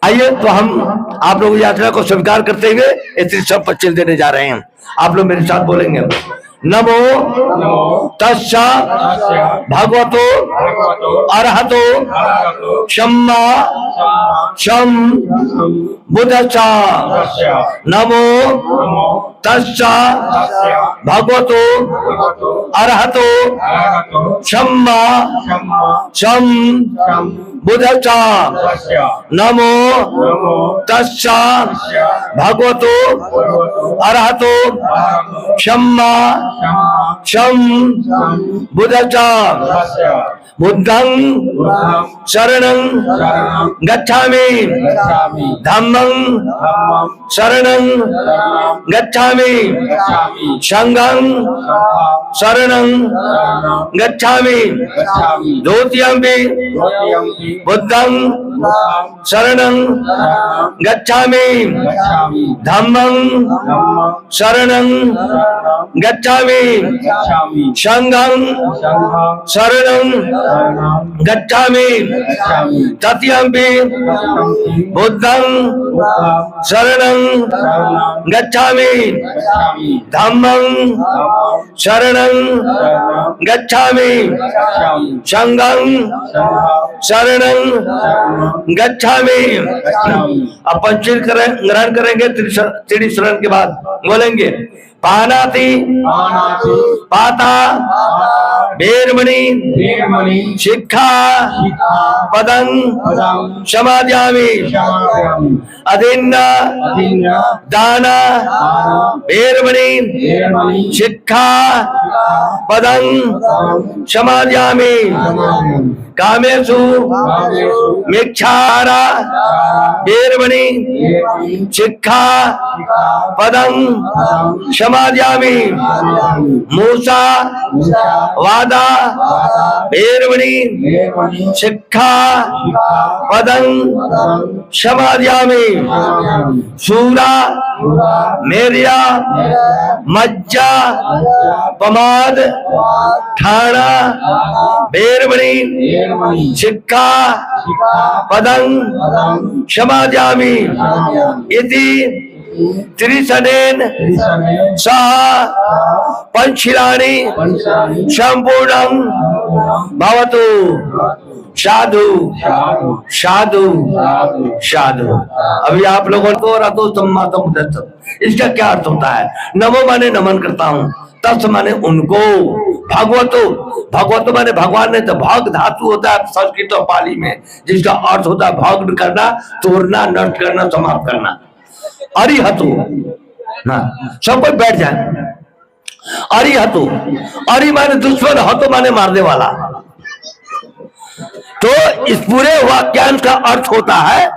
आइए तो हम आप लोग यात्रा को स्वीकार करते हुए इतनी सब पच्चीस देने जा रहे हैं। आप लोग मेरे साथ बोलेंगे, नमो तस्सा भगवतो अरहतो सम्मा सम्बुद्धस्सा। नमो तस्सा भगवतो अरहतो सम्मा सम्बुद्धस्सा। नमो तस्सा भगवतो अरहतो सम्मा सम्बुद्धस्सा। बुद्धं शरणं गच्छामि, धम्मं शरणं गच्छामि, संघं शरणं गच्छामि, द्वितीयंपि बुद्धं शरणं गच्छामि, धम्मं शरणं गच्छामि, संघं शरणं गच्छामि, तृतीयंपि बुद्धं शरणं गच्छामि, धम्मं शरणं गच्छामि, संघं शरणं गच्छामि। अब पंचशील ग्रहण करेंगे। त्रिणी शरण के बाद बोलेंगे, पानाति पाता वेरमणि शिक्षा पदं समादयामि, अधीन्ना दाना वेरमणि शिक्षा पदं समादयामि, कामेषु मिच्छारा वेरमणि शिक्षा पदं समादयामि, मूसा वादा वेरमणि शिक्षा पदं समादयामि, सूरा मेरिया मज्जा पमाद ठाणा वेरमणि शिक्षा पदं समादयामि। इति त्रिशनेन सह पंचशीलानि संपूर्णं भवतु। साधु साधु साधु। अभी आप लोगों को रतो सम्मातम दत्त, इसका क्या अर्थ होता है? नमो माने नमन करता हूँ, तस् माने उनको, भगवतो भगवतो माने भगवान ने, तो भग धातु होता है संस्कृत और पाली में, जिसका अर्थ होता है भग्न करना, तोड़ना, नष्ट करना, समाप्त करना। अरिहतो ना, सब कोई बैठ जाए। अरिहतो, अरि माने दुश्मन, हतो माने मारने वाला। तो इस पूरे वाक्यांश का अर्थ होता है,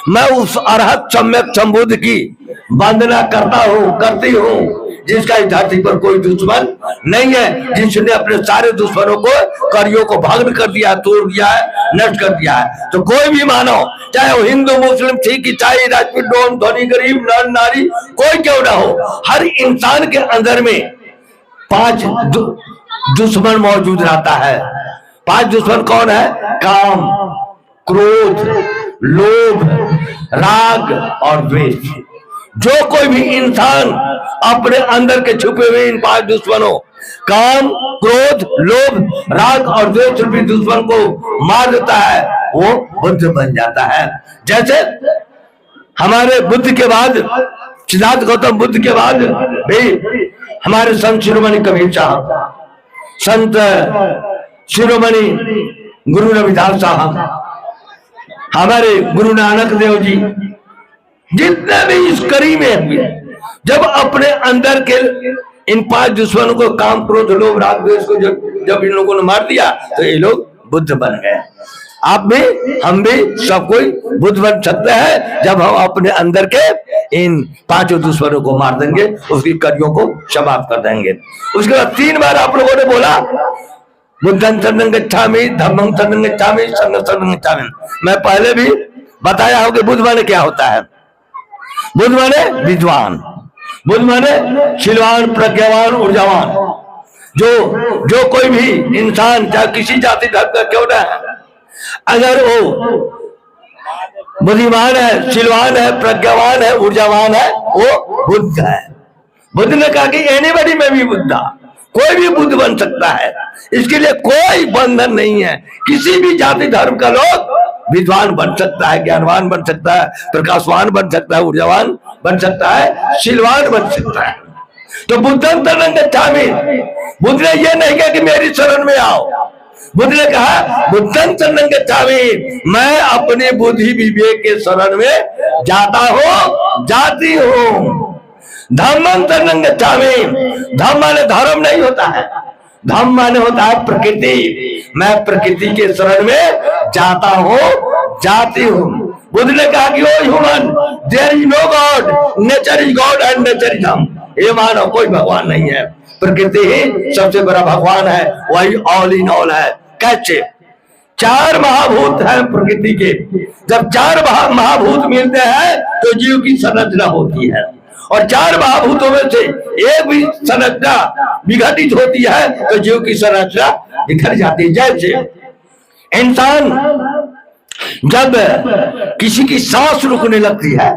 मैं उस अरहत सम्यक संबुद्ध की वंदना करता हूँ, करती हूँ, जिसका इस धरती पर कोई दुश्मन नहीं है, जिसने अपने सारे दुश्मनों को, करियों को भग्न कर दिया, तोड़ दिया है, नष्ट कर दिया है। तो कोई भी मानव, चाहे वो हिंदू, मुस्लिम, सिख, ईसाई, राजपूत, डोम, धनी, गरीब, नर नारी, कोई क्यों ना हो, हर इंसान के अंदर में 5 दुश्मन मौजूद रहता है। 5 दुश्मन कौन है? काम, क्रोध, लोभ, राग और द्वेष। जो कोई भी इंसान अपने अंदर के छुपे हुए इन 5 दुश्मनों, काम, क्रोध, लोभ, राग और द्वेष रूपी दुश्मन को मार देता है, वो बुद्ध बन जाता है। जैसे हमारे बुद्ध के बाद, सिद्धार्थ गौतम बुद्ध के बाद भी हमारे संत शिरोमणि कबीर साहब, संत शिरोमणि गुरु रविदास साहब, हमारे गुरु नानक देव जी, जितने भी इस कड़ी में हुए, जब अपने अंदर के इन 5 दुश्मनों को, काम, क्रोध, लोभ, राग, द्वेष को जब इन लोगों ने मार दिया, तो ये लोग बुद्ध बन गए। आप भी, हम भी, सब कोई बुद्ध बन सकते हैं जब हम अपने अंदर के इन 5 दुश्मनों को मार देंगे, उसकी कड़ियों को समाप्त कर देंगे। उसके बाद 3 बार आप लोगों ने बोला, बुद्धं शरणं गच्छामि, धम्मं शरणं गच्छामि, संघं शरणं गच्छामि। मैं पहले भी बताया हूं कि बुद्ध माने क्या होता है। बुद्ध माने विद्वान, बुद्ध माने शीलवान, प्रज्ञावान, ऊर्जावान। जो कोई भी इंसान, चाहे किसी जाति धर्म का क्यों ना है, अगर वो बुद्धिमान है, शीलवान है, प्रज्ञावान है, ऊर्जावान है, वो बुद्ध है। बुद्ध ने कहा कि एनीबॉडी में भी बुद्धा, कोई भी बुद्ध बन सकता है, इसके लिए कोई बंधन नहीं है। किसी भी जाति धर्म का लोग विद्वान बन सकता है, ज्ञानवान बन सकता है, प्रकाशवान बन सकता है, ऊर्जावान बन सकता है, शीलवान बन सकता है। तो बुद्धं शरणं गच्छामि, बुद्ध ने ये नहीं कहा कि मेरी शरण में आओ। बुद्ध ने कहा बुद्धं शरणं गच्छामि, मैं अपनी बुद्धि विवेक के शरण में जाता हूं, जाती हूं। धम्मं शरणं गच्छामि, धम्म माने धर्म नहीं होता है, धम्म माने होता है प्रकृति। मैं प्रकृति के शरण में जाता हूं, जाती हूं। बुद्ध ने कहा कि O human, there is no god, nature is god and nature is Dhamma. ये मानो कोई भगवान नहीं है, प्रकृति ही सबसे बड़ा भगवान है, वही ऑल इन ऑल है। कैसे? चार महाभूत हैं प्रकृति के, जब चार महाभूत मिलते हैं तो जीव की संरचना होती है, और चार महाभूतों में से एक भी संरचना विघटित होती है तो जीव की संरचना बिखर जाती है। जैसे इंसान जब किसी की सांस रुकने लगती है,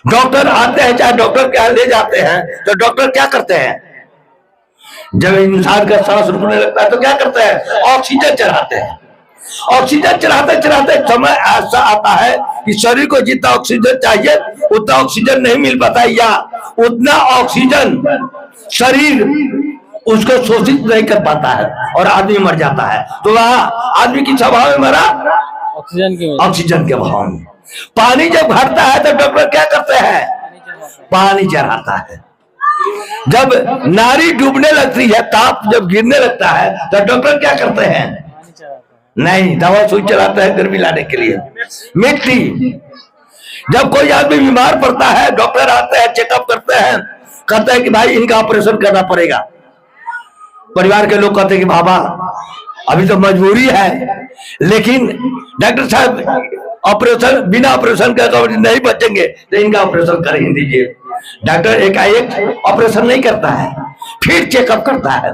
डॉक्टर आते हैं, चाहे डॉक्टर क्या ले जाते हैं, तो डॉक्टर क्या करते हैं? जब इंसान का सांस रुकने लगता है तो क्या करते हैं? ऑक्सीजन चढ़ाते हैं। ऑक्सीजन चढ़ाते चढ़ाते समय ऐसा आता है कि शरीर को जितना ऑक्सीजन चाहिए उतना ऑक्सीजन नहीं मिल पाता, या उतना ऑक्सीजन शरीर उसको शोषित नहीं कर पाता है और आदमी मर जाता है। तो वहां आदमी की स्वभाव में मरा ऑक्सीजन के अभाव में। पानी जब घटता है तो डॉक्टर क्या करते हैं? पानी चढ़ाता है। जब नारी डूबने लगती है, ताप जब गिरने लगता है तो डॉक्टर क्या करते हैं? नहीं, दवा सुई चलाते हैं गर्मी लाने के लिए। मिट्टी, जब कोई आदमी बीमार पड़ता है, डॉक्टर आते हैं, चेकअप करते हैं, कहते हैं कि भाई इनका ऑपरेशन करना पड़ेगा। परिवार के लोग कहते हैं कि बाबा अभी तो मजबूरी है, लेकिन डॉक्टर साहब ऑपरेशन, बिना ऑपरेशन का नहीं बचेंगे तो इनका ऑपरेशन कर ही दीजिए। डॉक्टर एकाएक ऑपरेशन नहीं करता है, फिर चेकअप करता है।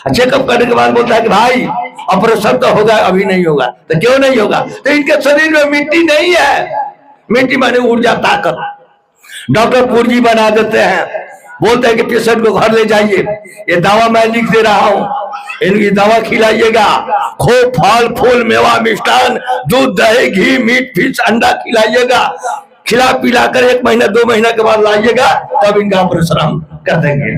चेकअप करने के बाद बोलता है कि भाई ऑपरेशन तो होगा, अभी नहीं होगा। तो क्यों नहीं होगा? तो इनके शरीर में मिट्टी नहीं है। मिट्टी माने ऊर्जा, ताकत। डॉक्टर पूंजी बना देते हैं, बोलते हैं कि पेशेंट को घर ले जाइए, ये दवा मैं लिख दे रहा हूं, इनकी दवा खिलाइएगा, खूब फल फूल मेवा मिष्ठान दूध दही घी मीट फिश अंडा खिलाइएगा, खिला पिला कर 1 महीना 2 महीना के बाद लाइएगा, तब इनका ऑपरेशन हम कर देंगे।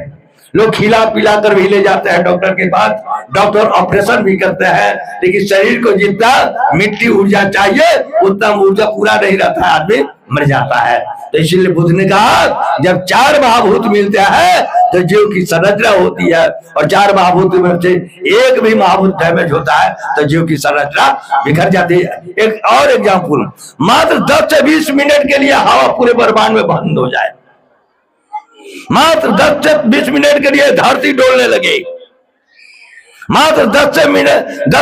लोग खिला पिला कर भी ले जाते हैं डॉक्टर के पास, डॉक्टर ऑपरेशन भी करते हैं, लेकिन शरीर को जितना मिट्टी ऊर्जा चाहिए उतना ऊर्जा पूरा नहीं रहता है, आदमी मर जाता है। तो इसीलिए बुद्ध ने कहा जब चार महाभूत मिलते हैं तो जीव की संरचना होती है, और चार महाभूत में से एक भी महाभूत डैमेज होता है तो जीव की संरचना बिखर जाती है। एक और एग्जाम्पल, मात्र 10 से 20 मिनट के लिए हवा पूरे ब्रह्मांड में बंद हो जाए, मात्र 10 से 20 मिनट के लिए धरती डोलने लगे, मात्र 10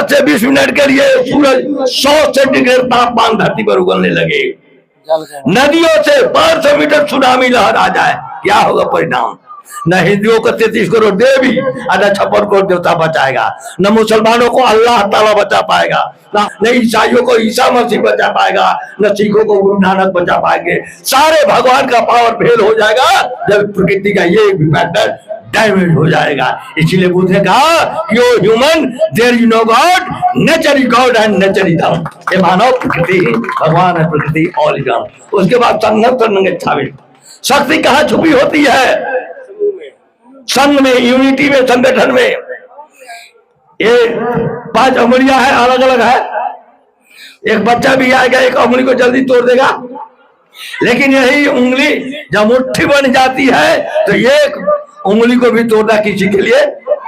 से 20 मिनट के लिए सूरज 100 सेंटीग्रेड तापमान धरती पर उगलने लगे, नदियों से 500 मीटर सुनामी लहर आ जाए, क्या होगा परिणाम? न हिंदुओं को 33 करोड़ देवी, न 56 करोड़ देवता बचाएगा, न मुसलमानों को अल्लाह ताला बचा पाएगा, न ईसाइयों को ईसा मसीह बचा पाएगा, न सिखों को गुरु नानक बचा पाएंगे। सारे भगवान का पावर फेल हो जाएगा जब प्रकृति का ये भी फैक्टर डैमेज हो जाएगा। इसीलिए बुद्ध ने कहा कि O human, there is no god, nature is god and nature is Dhamma. ये मानव प्रकृति ही भगवान है, प्रकृति ऑल इज ऑल। उसके बाद संघ, शक्ति कहाँ छुपी होती है? संघ में, यूनिटी में, संगठन में। ये 5 उंगलियां है, अलग अलग है। एक बच्चा भी आएगा, एक उंगली को जल्दी तोड़ देगा, लेकिन यही उंगली जब मुट्ठी बन जाती है तो एक उंगली को भी तोड़ना किसी के लिए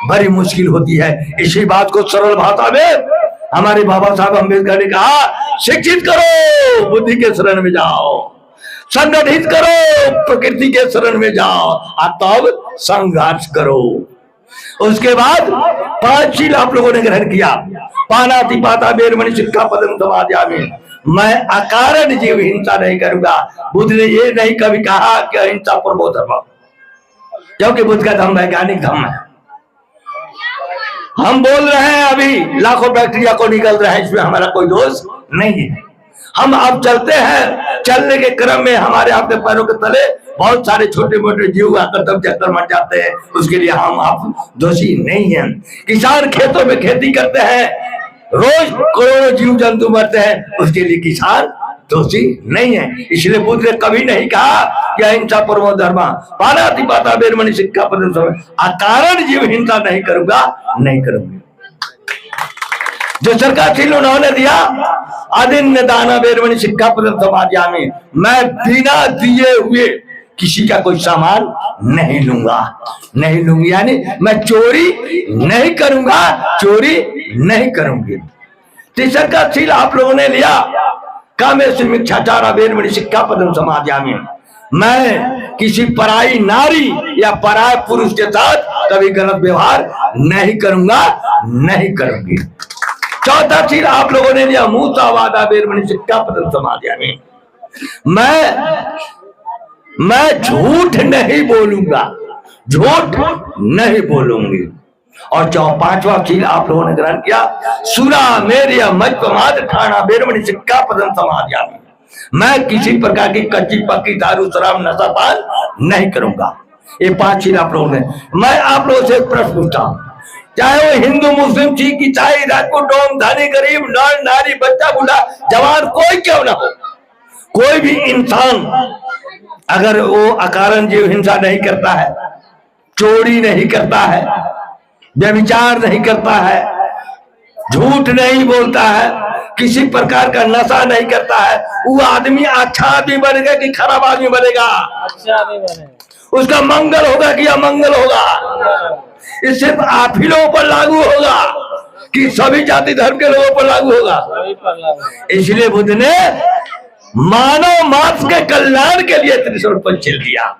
बड़ी मुश्किल होती है। इसी बात को सरल भाषा में हमारे बाबा साहब अम्बेडकर ने कहा, शिक्षित करो, बुद्धि के शरण में जाओ, संगठित करो, प्रकृति के शरण में जाओ, और तब संघर्ष करो। उसके बाद 5 चीज आप लोगों ने ग्रहण किया, पानाति पाता वेरमणि सिक्खापदं समादयामि, मैं अकारण जीव हिंसा नहीं करूंगा। बुद्ध ने ये नहीं कभी कहा कि अहिंसा परमो धर्म, क्योंकि बुद्ध का धर्म वैज्ञानिक धर्म है। हम बोल रहे हैं अभी लाखों बैक्टीरिया को निकल रहा है, इसमें हमारा कोई दोष नहीं है। हम अब चलते हैं, चलने के क्रम में हमारे आपके पैरों के तले बहुत सारे छोटे मोटे जीव आकर दब जाकर मर जाते हैं, उसके लिए हम आप दोषी नहीं हैं। किसान खेतों में खेती करते हैं, रोज करोड़ों जीव जंतु मरते हैं, उसके लिए किसान दोषी नहीं है। इसलिए बुद्ध ने कभी नहीं कहा कि अहिंसा परमो धर्म पानाति पाता वेरमणि सिक्खापदं समादि, अकारण जीव हिंसा नहीं करूंगा, नहीं करूंगी। जो सरकारशील उन्होंने दिया, आदिन्य दाना वेरमणि सिक्खापदं समादयामि, मैं बिना दिए हुए किसी का कोई सामान नहीं लूंगा, नहीं लूंगी, यानी मैं चोरी नहीं करूंगा, चोरी नहीं करूंगी। तीसरा का शील आप लोगों ने लिया, कामेषु मिच्छाचारा वेरमणि सिक्खापदं समादयामि, मैं किसी पराई नारी या पराय पुरुष के साथ कभी गलत व्यवहार नहीं करूंगा, नहीं करूंगी। चौथा शील आप लोगों ने लिया, मूसावादा वेरमणि सिक्खापदं समादयामि, मैं झूठ नहीं बोलूंगा, झूठ नहीं बोलूंगी। और पांचवा शील आप लोगों ने ग्रहण किया, सुरा मेरी मद्यपान ठाना वेरमणि सिक्खापदं समादयामि, मैं किसी प्रकार की कच्ची पक्की दारू शराब नशा पान नहीं करूंगा। ये 5 शील आप लोगों ने। मैं आप लोगों से एक प्रश्न पूछता हूं, चाहे वो हिंदू मुस्लिम सिख ईसाई राजपूत डोम धनी गरीब नर नारी बच्चा बूढ़ा जवान कोई क्यों ना हो, कोई भी इंसान अगर वो अकारण जीव हिंसा नहीं करता है, चोरी नहीं करता है, व्यभिचार नहीं करता है, झूठ नहीं बोलता है, किसी प्रकार का नशा नहीं करता है, वो आदमी अच्छा आदमी बनेगा कि खराब आदमी बनेगा? अच्छा आदमी बनेगा। उसका मंगल होगा कि अमंगल होगा? ये सिर्फ आप ही लोगों पर लागू होगा कि सभी जाति धर्म के लोगों पर लागू होगा? इसलिए बुद्ध ने मानव मात्र के कल्याण के लिए त्रिशूल पंचिल दिया,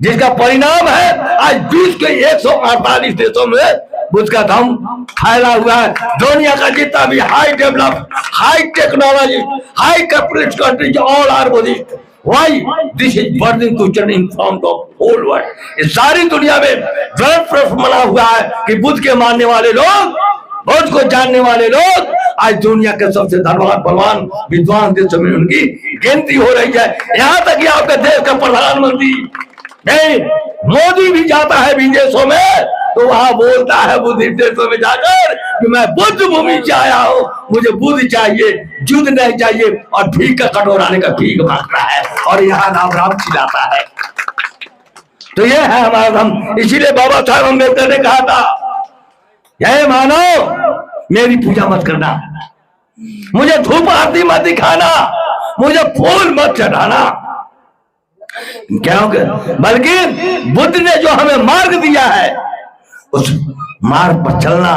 जिसका परिणाम है आज विश्व के 148 देशों में बुद्ध का धर्म फैला हुआ है। दुनिया का जितना भी high develop, high technology, high capitalist countries all are Buddhist. Why this is burning question in front of whole world. इस सारी दुनिया में वर्ल्ड बना हुआ है कि बुद्ध के मानने वाले लोग, बुद्ध को जानने वाले लोग आज दुनिया के सबसे धनवान बलवान विद्वान देशों में उनकी गिनती हो रही है। यहाँ तक कि आपके देश का प्रधानमंत्री नहीं, मोदी भी जाता है विदेशों में तो वहां बोलता है बुद्धिस्ट देशों में जाकर कि मैं बुद्ध भूमि से आया हूं, मुझे बुद्ध चाहिए, युद्ध नहीं चाहिए, और भीख का कटोरा लेकर भीख मांगता है और यहाँ राम राम चिल्लाता है। तो ये है हमारा धर्म। इसीलिए बाबा साहब अम्बेडकर ने कहा था, ये मानो मेरी पूजा मत करना, मुझे धूप आरती मत दिखाना, मुझे फूल मत चढ़ाना, क्योंकि बल्कि बुद्ध ने जो हमें मार्ग दिया है उस मार्ग पर चलना,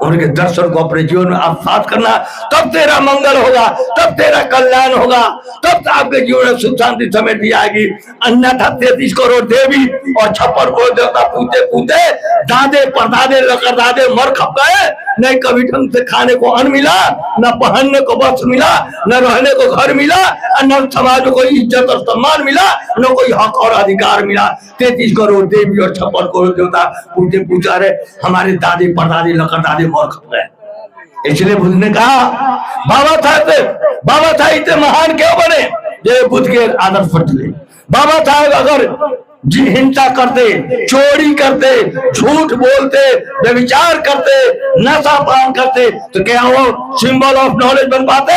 उनके दर्शन को अपने जीवन में आत्मसात करना, तब तेरा मंगल होगा, तब तेरा कल्याण होगा, तब आपके जीवन में सुख शांति समृद्धि आएगी। अन्यथा 33 करोड़ देवी और 56 करोड़ देवता पूछते पूछते दादे परदादे लकर दादे मर खप गए, नहीं कभी ढंग से खाने को अन्न मिला, न पहनने को वस्त्र मिला, न रहने को घर मिला, न समाज में कोई इज्जत और सम्मान मिला, न कोई हक और अधिकार मिला। 33 करोड़ देवी और 56 करोड़ देवता पूछते पूछा रहे, हमारे दादी परदादी लकर दादी मर खप गए। इसलिए बुद्ध ने कहा, बाबा साहब इतने महान क्यों बने? ये बुद्ध के आदर्श पर चले। बाबा साहब अगर जी हिंसा करते, चोरी करते, झूठ बोलते, व्यभिचार करते, नशा पान करते, तो क्या वो सिंबल ऑफ नॉलेज बन पाते?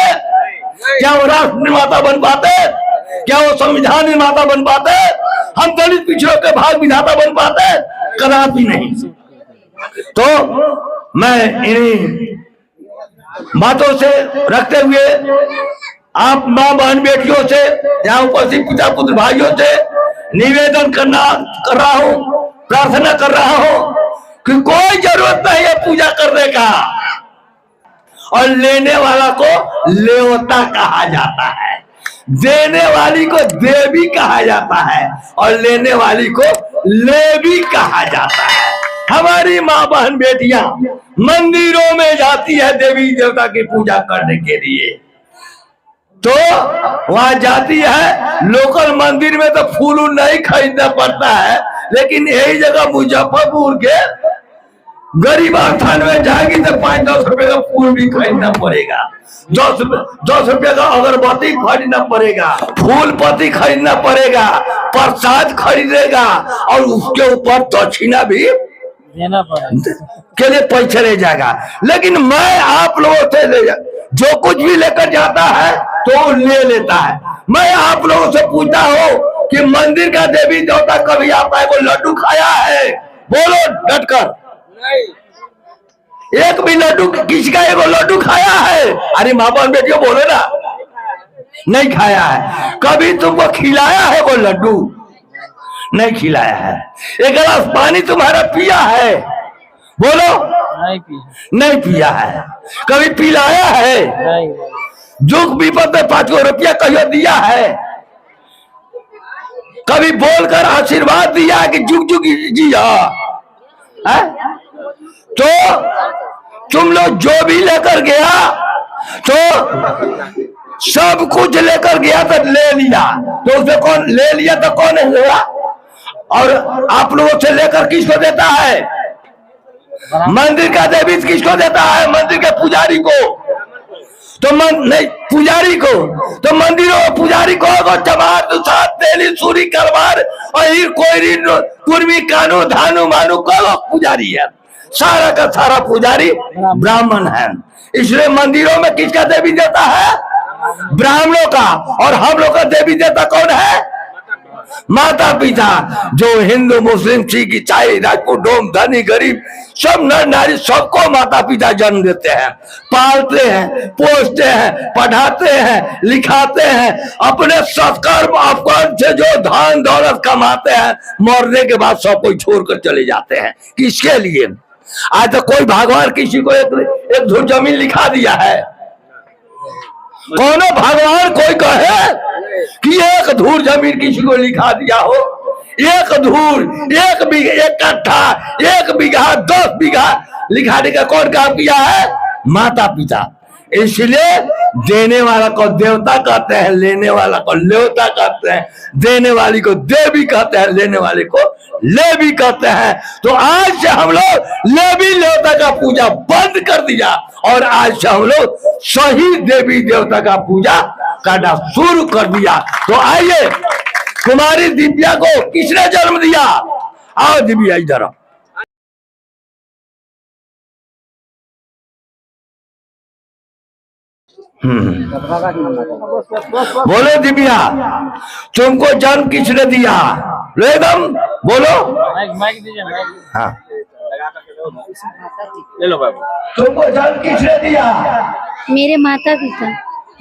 क्या वो राष्ट्र निर्माता बन पाते? क्या वो संविधान निर्माता बन पाते? हम दलित पिछड़ों के भाग विधाता बन पाते? कदापि नहीं। तो मैं इन्हीं बातों से रखते हुए आप मां बहन बेटियों से, यहाँ उपस्थित पिता पुत्र भाइयों से निवेदन कर रहा हूं, प्रार्थना कर रहा हूं कि कोई जरूरत नहीं है पूजा करने का, और लेने वाला को लेवता कहा जाता है, देने वाली को देवी कहा जाता है, और लेने वाली को लेवी कहा जाता है। हमारी माँ बहन बेटियां मंदिरों में जाती है देवी देवता की पूजा करने के लिए, तो वहां जाती है, लोकल मंदिर में तो फूल नहीं खरीदना पड़ता है, लेकिन यही जगह मुजफ्फरपुर के गरीब स्थान में जाएगी तो 5-10 रुपए का फूल भी खरीदना पड़ेगा, 10 रुपए का अगरबत्ती खरीदना पड़ेगा, फूल पत्ती खरीदना पड़ेगा, प्रसाद खरीदेगा और उसके ऊपर दक्षिणा भी देना पड़ेगा के लिए पैसे ले जाएगा। लेकिन मैं आप लोगों से जो कुछ भी लेकर जाता है तो ले लेता है। मैं आप लोगों से पूछता हूँ कि मंदिर का देवी देवता कभी आता है, वो लड्डू खाया है? बोलो डटकर, एक भी लड्डू, किसी का एगो लड्डू खाया है? अरे माँ बाप बेटियों बोलो ना, नहीं खाया है। कभी तुमको खिलाया है वो लड्डू? नहीं खिलाया है। एक गिलास पानी तुम्हारा पिया है? बोलो, नहीं पिया है। कभी पिलाया है? दुख विपद में 5 रुपया कहियो दिया है? कभी बोलकर आशीर्वाद दिया कि जुग जुग जिया है? तो तुम लोग जो भी लेकर गया तो सब कुछ लेकर गया तो ले लिया, तो उसे कौन ले लिया तो कौन हुआ? और आप लोगों से लेकर किसको देता है? मंदिर का देवी किसको देता है? मंदिर के पुजारी को। तो नहीं, पुजारी को तो मंदिरों पुजारी को चमार दुसाद तेली सूरी करवार और कोई कुर्मी कानू धानु मानू को पुजारी है। सारा का सारा पुजारी ब्राह्मण है। इसलिए मंदिरों में किसका देवी देवता है? ब्राह्मणों का। और हम लोग का देवी देवता कौन है? माता पिता। जो हिंदू मुस्लिम सिख ईसाई राजपूत डोम धनी गरीब सब नर नारी सबको माता पिता जन्म देते हैं, पालते हैं, पोसते हैं, पढ़ाते हैं, लिखाते हैं। अपने सत्कर्म अपकर्म से जो धन दौलत कमाते हैं, मरने के बाद सब कोई छोड़कर चले जाते हैं। किसके लिए? आज तो कोई भगवान किसी को एक धुर जमीन लिखा दिया है? कौन भगवान कोई कहे कि एक धूर जमीन किसी को लिखा दिया हो? एक धूर, एक कट्ठा, 1 बीघा, 10 बीघा लिखाने का कौन काम किया है? माता पिता। इसलिए देने वाला को देवता कहते हैं, लेने वाला को लेवता कहते हैं, देने वाली को देवी कहते हैं, लेने वाले को लेवी कहते हैं। तो आज से हम लोग लेवी देवता का पूजा बंद कर दिया और आज से हम लोग सही देवी देवता का पूजा करना शुरू कर दिया। तो आइए, कुमारी दिव्या को किसने जन्म दिया? आओ दिव्या इधर। बोलो दिव्या, तुमको जन्म किसने दिया? एकदम बोलो। हाँ, ले लो बाबू। तुमको जन्म किसने दिया? मेरे माता पिता।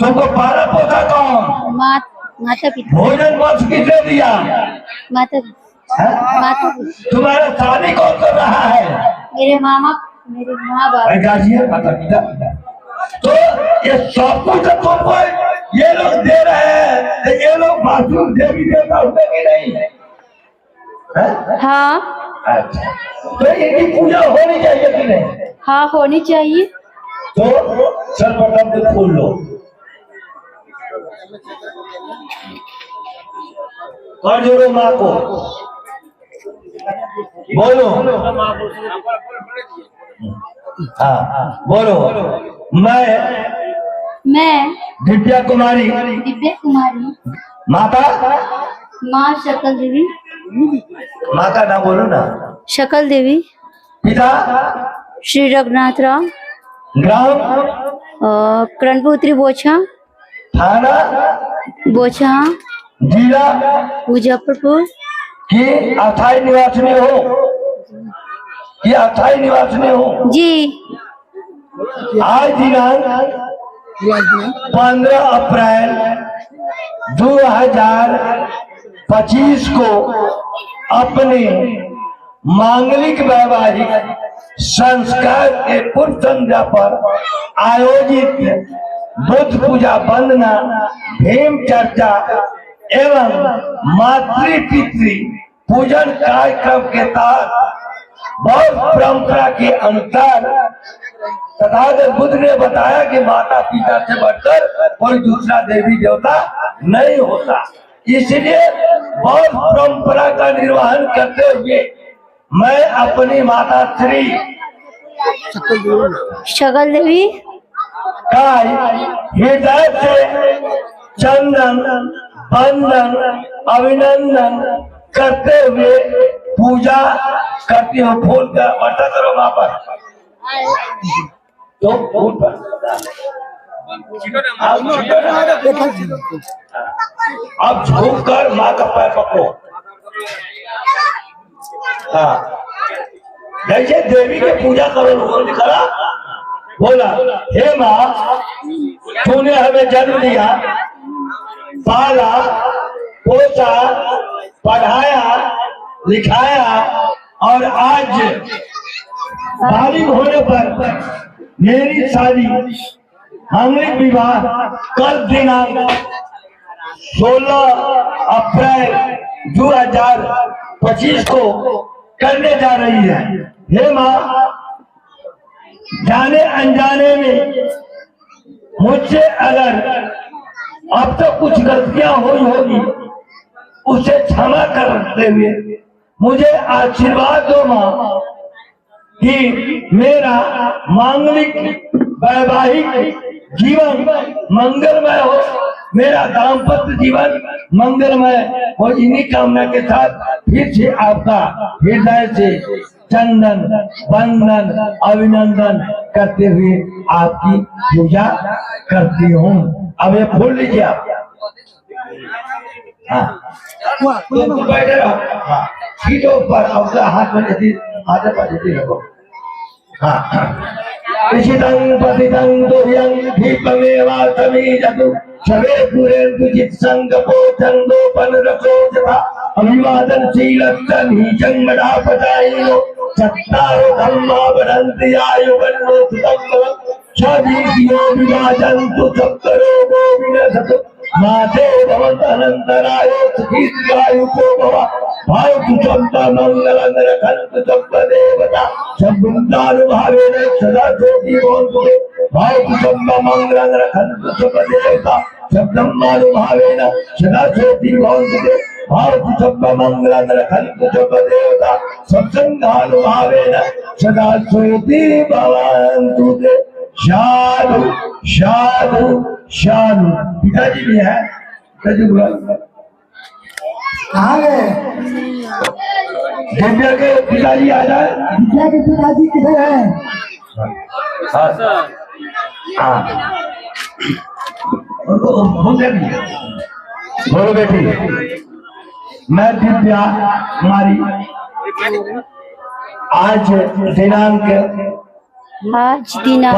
तुमको पाला पोता कौन? माता पिता। भोजन वंश किसने दिया? माता पिता। माता पिता। तुम्हारा शादी कौन कर रहा है? मेरे माँ बाप। माता पिता। तो ये सब कुछ तुमको ये लोग दे रहे हैं, ये लोग बाथरूम देवी देवता हुए कि नहीं? हाँ। अच्छा, तो इनकी पूजा होनी चाहिए कि नहीं? हाँ, होनी चाहिए। तो सर्वप्रथम से फूल लो और जोड़ो माँ को, बोलो। हाँ बोलो। मैं दिव्या कुमारी माता माँ शकल देवी। माता ना बोलो ना। शकल देवी। पिता श्री रघुनाथ राव। ग्राम करणपुत्री बोछा। थाना बोछा। जिला मुजफ्फरपुर। की अस्थायी निवासिनी हो? ये अस्थायी निवासिनी हो जी। आज दिनांक 15 अप्रैल 2025 को अपने मांगलिक वैवाहिक संस्कार के पूर्व संध्या पर आयोजित बुद्ध पूजा वंदना भीम चर्चा एवं मातृ पितृ पूजन कार्यक्रम के तहत बौद्ध परंपरा के अनुसार तथागत बुद्ध ने बताया कि माता पिता से बढ़कर कोई दूसरा देवी देवता नहीं होता। इसलिए बौद्ध परंपरा का निर्वहन करते हुए मैं अपनी माता श्री शकल देवी काय हृदय से चंदन बंदन अभिनंदन करते हुए पूजा करती हूँ। फूल का बटा करो वहां पर, तो फूल पर अब झुक कर माँ का पैर पकड़ो। हाँ, जैसे देवी की पूजा करो लोगों ने करा, बोला हे माँ तूने हमें जन्म दिया, पाला पोसा, पढ़ाया लिखाया, और आज बालिग होने पर मेरी शादी मांगलिक विवाह कल दिनांक 16 अप्रैल 2025 को करने जा रही है। हे माँ, जाने अनजाने में मुझसे अगर अब तो कुछ गलतियां हुई होगी, उसे क्षमा करते हुए मुझे आशीर्वाद दो माँ कि मेरा मांगलिक वैवाहिक जीवन मंगलमय हो, मेरा दाम्पत्य जीवन मंगलमय हो। इन्हीं कामना के साथ फिर से आपका हृदय से चंदन बंदन अभिनंदन करते हुए आपकी पूजा करती हूँ। अब ये फूल लीजिए आप। हाँ, तो बैठे रहो। हाँ, सीटों पर अपना हाथ में जैसे हाथ पर जैसे रखो। हाँ, इशितं पतितं तुह्यं दीपमेवातमीजतु शवे पुरेन्तु चित्सङ्गपो छन्दोपनरसो यथा अभिवादनशीलस्तनीचं मदापचायिनो चत्तारो धम्मा वदन्ति आयुवन्नो सुतं शरीरियो विभाजन्तु सप्तरोगो विनशतु माते भवन्तनन्तरायो सुखीर्घायुको भव भावतु चम्पा मंगलं रखन्तु चम्पदेवता शब्दानुभावेन सदा ज्योति भवन्तु भावतु चम्पा मंगलं रखन्तु चम्पदेवता शब्दानुभावेन सदा ज्योति भवन्तु भावतु चम्पा मंगलं रखन्तु चम्पदेवता सत्संगानुभावेन सदा ज्योति भवन्तु। साधु साधु साधु। पिताजी भी है, पिताजी बुला कहाँ गए? दिव्या के पिताजी आ जाए। दिव्या के पिताजी किधर है? बोलो बेटी, मैं दिव्या कुमारी आज दिनांक 15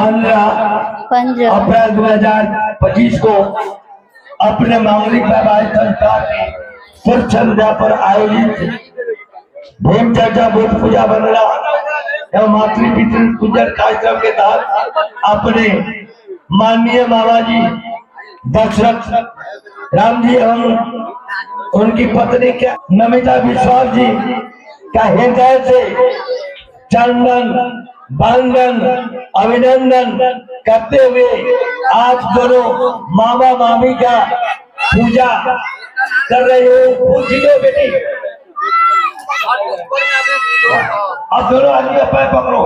अप्रैल 2025 को अपने मांगलिक वैवाहिक संस्कार की पूर्व संध्या पर आयोजित भीम चर्चा बुद्ध पूजा वंदना एवं मातृ पितृ पूजन कार्यक्रम के तहत अपने माननीय मामा जी दशरथ राम जी एवं उनकी पत्नी क्या नमिता विश्वास जी का हृदय से चंदन बंदन अभिनंदन करते हुए आप दोनों मामा मामी का पूजा कर रहे हो। पूछी लो बेटी, अब दोनों आदमी का पैर पकड़ो।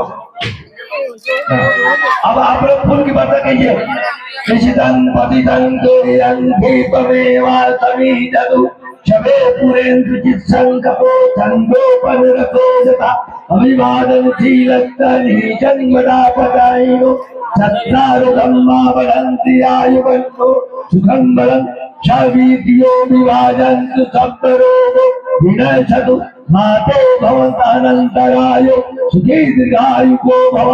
अब आप लोग फूल की बात कीजिए। निशितं पतितं तुह्यं दीपमेवातमीजतु शवे पुरेन्तु चित्सङ्गपो छन्दोपनरसो यथा अभिवादनशीलस्तनीचं मदापचायिनो चत्तारो धम्मा वदन्ति आयुवन्नो सुखं बलं शवीर्यो विभाजन्तु सप्तरोगो विनशतु माते भवन्तनन्तरायो सुखीर्घायुको भव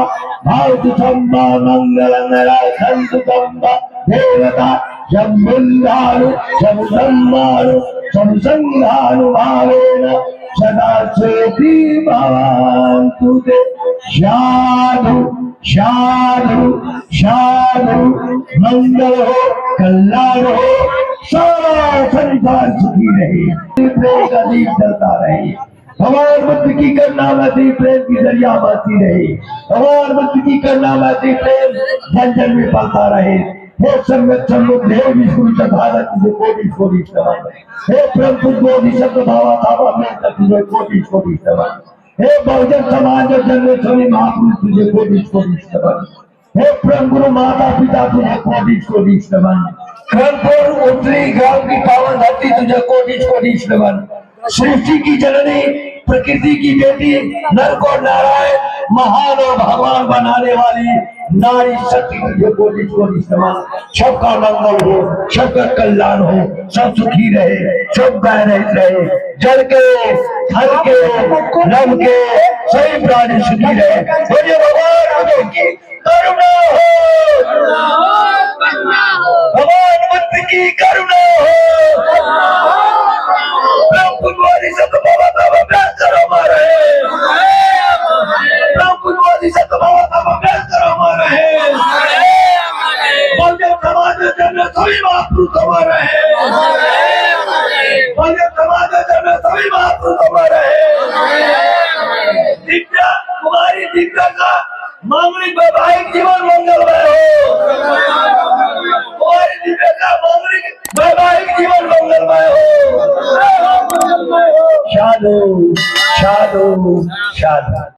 भावतु चम्पा मंगलं रक्षन्तु चम्पा देवता शम्भुन्धानु शम्भुसम्मानु शम्भुसंघानुभावेन सदा ज्योति भवन्तु ते। साधु साधु साधु। मंगल हो, कल्याण हो, सारा संसार सुखी रहे, प्रेम का दीप जलता रहे, भगवान बुद्ध की करनामती प्रेम की दरिया बहती रहे, भगवान बुद्ध की करनामती प्रेम जन जन में पलता रहे। हे सम्यक सम्मुख हे विष्णु तथागत कोटि कोटि नमः। हे ब्रह्म बोधि शब्द भावा तावा में तत्व कोटि कोटि नमः। हे बहुजन समाज और जन्म सभी महापुरुष तुझे कोटिश कोटिश नमन। हे परम गुरु माता पिता तुझे कोटिश कोटिश नमन। कर्णपुर उत्तरी ग्राम की पावन धरती तुझे कोटिश कोटिश नमन। सृष्टि की जननी प्रकृति की बेटी नर को नारायण महान और भगवान बनाने वाली नारी शक्ति तुझे कोटिश कोटिश नमन। सबका मंगल हो, सबका कल्याण हो, सब सुखी रहे, सब रहित रहे, जल के थल के नभ के सभी प्राणी सुखी रहे। बोलिए भगवान बुद्ध की करुणा हो, भगवान बुद्ध की करुणा हो। बुद्धवादी से तो बाबा का अभ्यास करो हमारे, बुद्धवादी से तो बाबा का अभ्यास करो हमारे। बहुजन समाज में जन्म सभी महापुरुष हमारे, बहुजन समाज में जन्म सभी महापुरुष हमारे। दिव्या कुमारी दिव्या का मांगलिक वैवाहिक जीवन मंगलमय हो, कुमारी दिव्या का मांगलिक वैवाहिक जीवन मंगलमय हो। साधु साधु साधु।